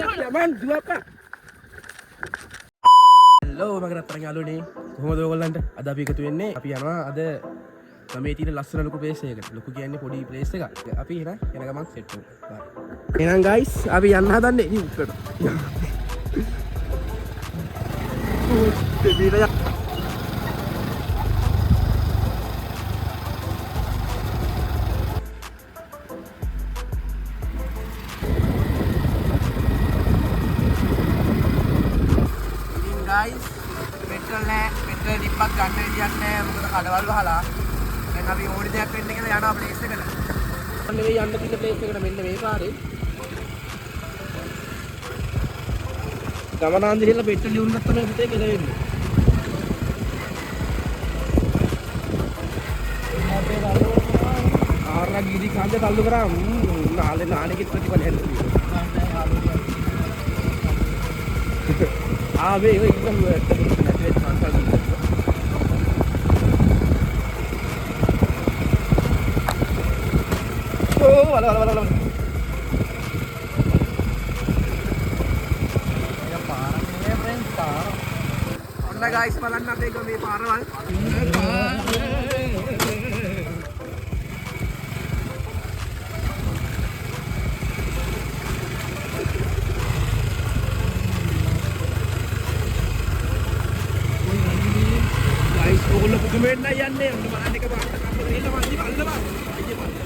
Man, dua apa? Hello, මගේ රත්තරන් යාළුවනේ. කොහොමද ඔයගොල්ලන්ට? අද අපි එකතු වෙන්නේ. අපි යනවා අද ගමේ තියෙන ලස්සන ලොකු ප්ලේස් එකකට. ලොකු කියන්නේ පොඩි ප්ලේස් එකක්. අපි එන ගමන් සෙට් වෙමු. බයි. එහෙනම් guys, අපි යන්න හදන්නේ ඉතින් උඩට. guys, petrol dipak ගන්න විදියක් නැහැ මොකද කඩවල් වහලා. දැන් අපි ඕනි දෙයක් වෙන්න කියලා යනවා ප්ලේස් එකට. නෙවෙයි යන්න තියෙන ප්ලේස් එකට මෙන්න මේ පාරේ. ගමනාන්දිරියල පෙට්‍රල් ලියුන්නත් තමයි පුතේ ගෙද වෙන්නේ. ආරලා ගිරි කාන්ද තල්ලු කරා නාලේ ප්‍රතිඵල හැදෙන්නේ. Ah, wait, come here. Oh, wala. Ya parang ini friends parang. Oke guys, balan natin kami parang. Kemana yan nih? Udah mana ke bawah? Kamu ini lama sih balik bang. Ayo balik.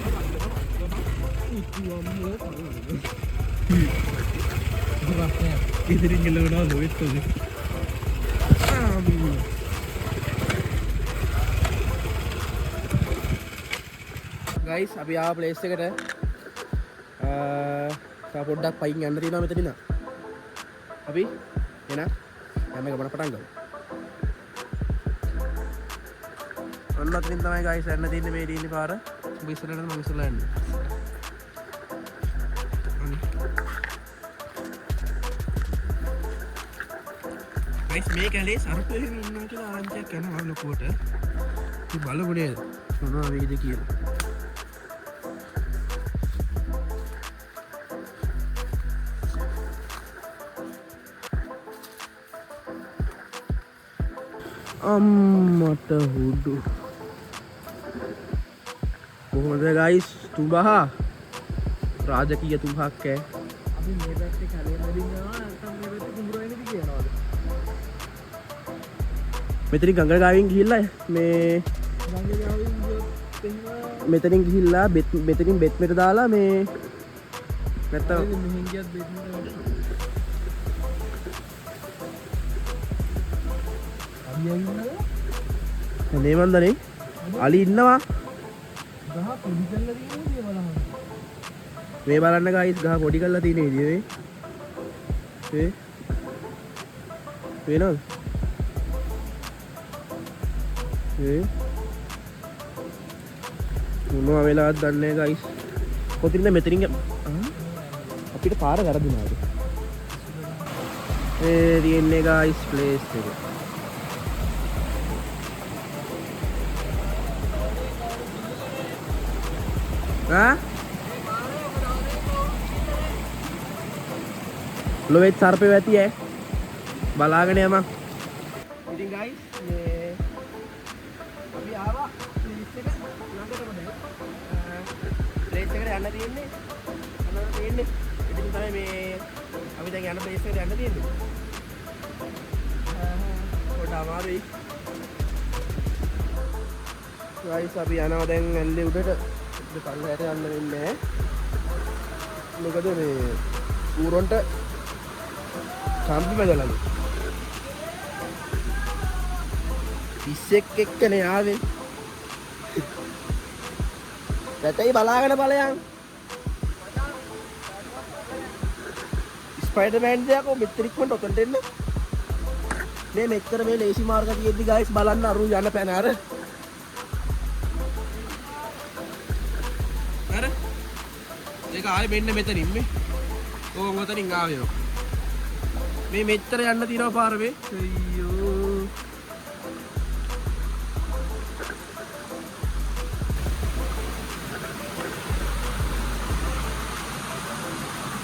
Itu ring gelo na lo itu sih. Guys, අපි ආව place එකට තා පොඩ්ඩක් පයින් යන්න තියෙනවා මෙතනින්. අපි එන යන්න ගමන පටන් ගමු. ඔන්න අතරින් තමයි guys යන්න තියෙන්නේ මේ තියෙන පාර. ඔබ ඉස්සරහට මම ඉස්සරහට යන්නේ. guys මේ කැලේ සර්පෙ ඉන්නවා කියලා ආරංචියක් යනවා ලොකුවට. ඉතින් බලමු නේද මොනවා වෙයිද කියලා. අම්මට හුඩු කොහොමද guys තුඹහා රාජකීය තුඹහක් ඈ අපි මේ පැත්තේ කැලේ මැදින් යනවා නැත්නම් මේ පැත්තේ කුඹුර වෙන්නද කියනවාද මෙතනින් ගංගා ගාවින් ගිහිල්ලා මේ ගංගා ගාවින් ගියොත් එහෙම මෙතනින් ගිහිල්ලා මෙතනින් බෙත් මෙට දාලා මේ නැත්නම් මෙහෙන් ගියත් බෙත් මෙට නේ මන්දනේ අලි ඉන්නවා ගහ පොඩි කරලා තියෙන්නේ බලන්න මේ බලන්න guys ගහ පොඩි කරලා තියෙන විදිය මේ වෙනවද මොනවා වෙලාවද දන්නේ guys කොතින්ද මෙතනින් අපිට පාර වැරදුනාද ඒ තියෙන්නේ guys place එක ලොවෙත් සර්පය ඇති ඈ බලාගෙන යමු. ඉතින් guys මේ අපි ආවා ප්ලේස් එක ළඟටම දැන්. ප්ලේස් එකට යන්න තියෙන්නේ. ඉතින් තමයි මේ අපි දැන් යන ප්ලේස් එකට යන්න තියෙන්නේ. පොඩ අමාරුයි. guys අපි යනවා දැන් ඇල්ලේ උඩට. පල්ලයට යන්න වෙන්නේ මොකද මේ ඌරොන්ට කම්පි බදලාලු පිස්සෙක් එක්කනේ ආවේ පැටයි බලාගෙන බලයන් ස්පයිඩර්මෑන් දෙයක්ෝ මෙතන ඉක්මනට ඔතනට එන්න මේ මෙච්චර මේ ලේසි මාර්ග තියෙද්දි ගයිස් බලන්න අරු යන පැන අර ඒක ආයේ මෙන්න මෙතනින් මේ ඕක මෙතනින් ආවේ මේ මෙච්චර යන්න තියෙනවා පාර මේ අයියෝ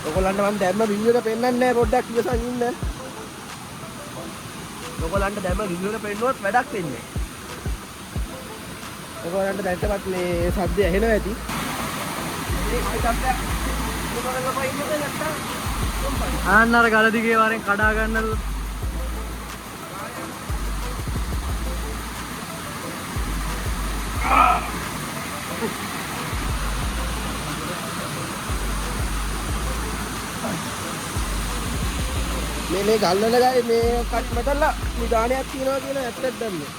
ඔයගොල්ලන්ට මම දැම්ම වීඩියෝ එක පෙන්නන්නේ නැහැ පොඩ්ඩක් ඉවසන් ඉන්න. ඔයගොල්ලන්ට දැම්ම වීඩියෝ එක පෙන්නුවොත් වැඩක් වෙන්නේ. ඔයගොල්ලන්ට දැක්කවත් මේ සද්දය ඇහෙනවා ඇති. මේ සද්දයක් මොකක්ද පයින්නද නැත්තම් ආන්න අර ගල දිගේ වරෙන් කඩා ගන්නලු. මේ ගල්වල ගානේ මේ කට් මතල්ලා නිදානයක් තියනවා කියලා ඇත්තට දැම්මේ.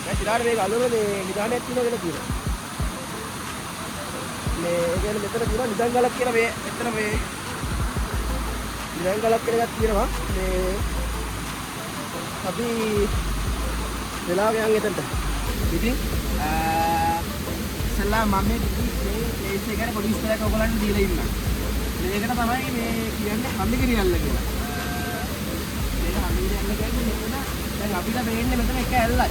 දැන් ඉතින් මේ ගල්වල මේ නිදානයක් තියනවා කියලා කියනවා. මේ ඒ කියන්නේ මෙතන තියෙනවා නිදන් ගලක් කියලා මේ එතන මේ නිදන් ගලක් කියලා එකක් තියෙනවා. මේ අපි වෙලාව යන් එතනට. ඉතින් ඉස්සල්ලා මම මේ ප්ලේස් එකට පොඩි ඉස්තරයක් ඔයගොල්ලන්ට දීලා ඉන්නවා. මේකට තමයි මේ කියන්නේ හම්බිරියල්ල කියලා. මේක හම්බිරියල්ල කියන්නේ මෙතන දැන් අපිට වෙන්නේ මෙතන එක ඇල්ලයි.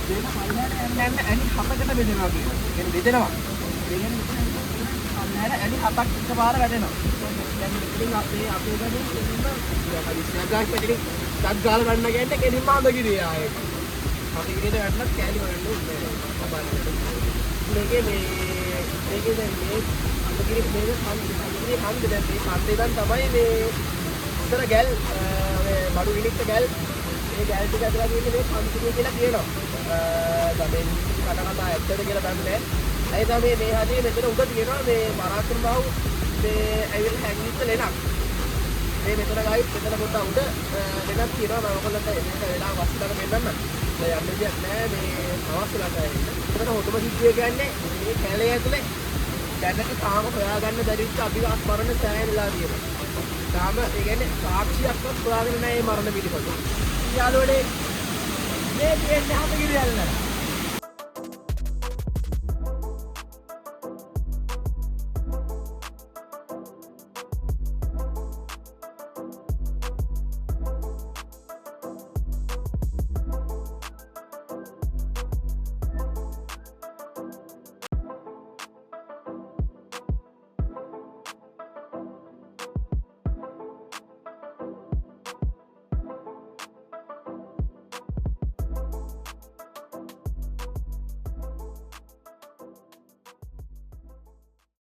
මේක පල්ලයට යන්න ඇලි 7කට බෙදෙනවා කියනවා. කියන්නේ බෙදෙනවා. ඒ කියන්නේ පල්ලයට ඇලි 7ක් එකපාර වැටෙනවා. දැන් ඉතින් අපේ ගමේ කෙලින්ම හදිස්සියක් ගන්න ඉතින් ඩක් ගාලා ගන්න කියන්නේ කෙලින්ම හම්බිරිය ආයේ. හම්බිරියට වැටලත් කෑලි වලට උන්නේ. මේකේ දැන් මේ හම්බිරිය මේ හන්ද දැන් මේ හන්දේ දැන් තමයි මේ ඉතර ගැල් මේ බඩු විනික්ක ගැල් මේ ගැල් ටික ඇදලා තියෙන්නේ මේ හම්බිරිය කියලා කියනවා. ගමෙන් කටකතා ඇත්තද කියලා දන්නේ නැහැ. ඒ තමයි මේ හදියේ මෙතන උඩ තියෙනවා මේ පරාක්‍රම බහුව මේ ඇවිල්ලා හැංගිච්ච ලෙනක්. මේ මෙතන ගායි මෙතන පොඩ්ඩක් උඩ ලෙනක් තියෙනවා. මම ඔයගොල්ලන්ට මේක වෙලාව වස්තුලක පෙන්නන්න. දැන් යන්න දෙයක් නැහැ මේ අවස්ථලට ඇවිල්ලා. මෙතන හොතම සිද්ධිය කියන්නේ මේ කැලේ ඇතුලේ දැනට තාම හොයාගන්න බැරිච්ච අභිලාෂ මරණ සෑහෙනලා තියෙනවා. තාම ඒ කියන්නේ සාක්ෂියක්වත් හොයාගෙන නැහැ මේ මරණ පිළිපද. යාළුවනේ මේ කියන්නේ හම්බිරියල්ල.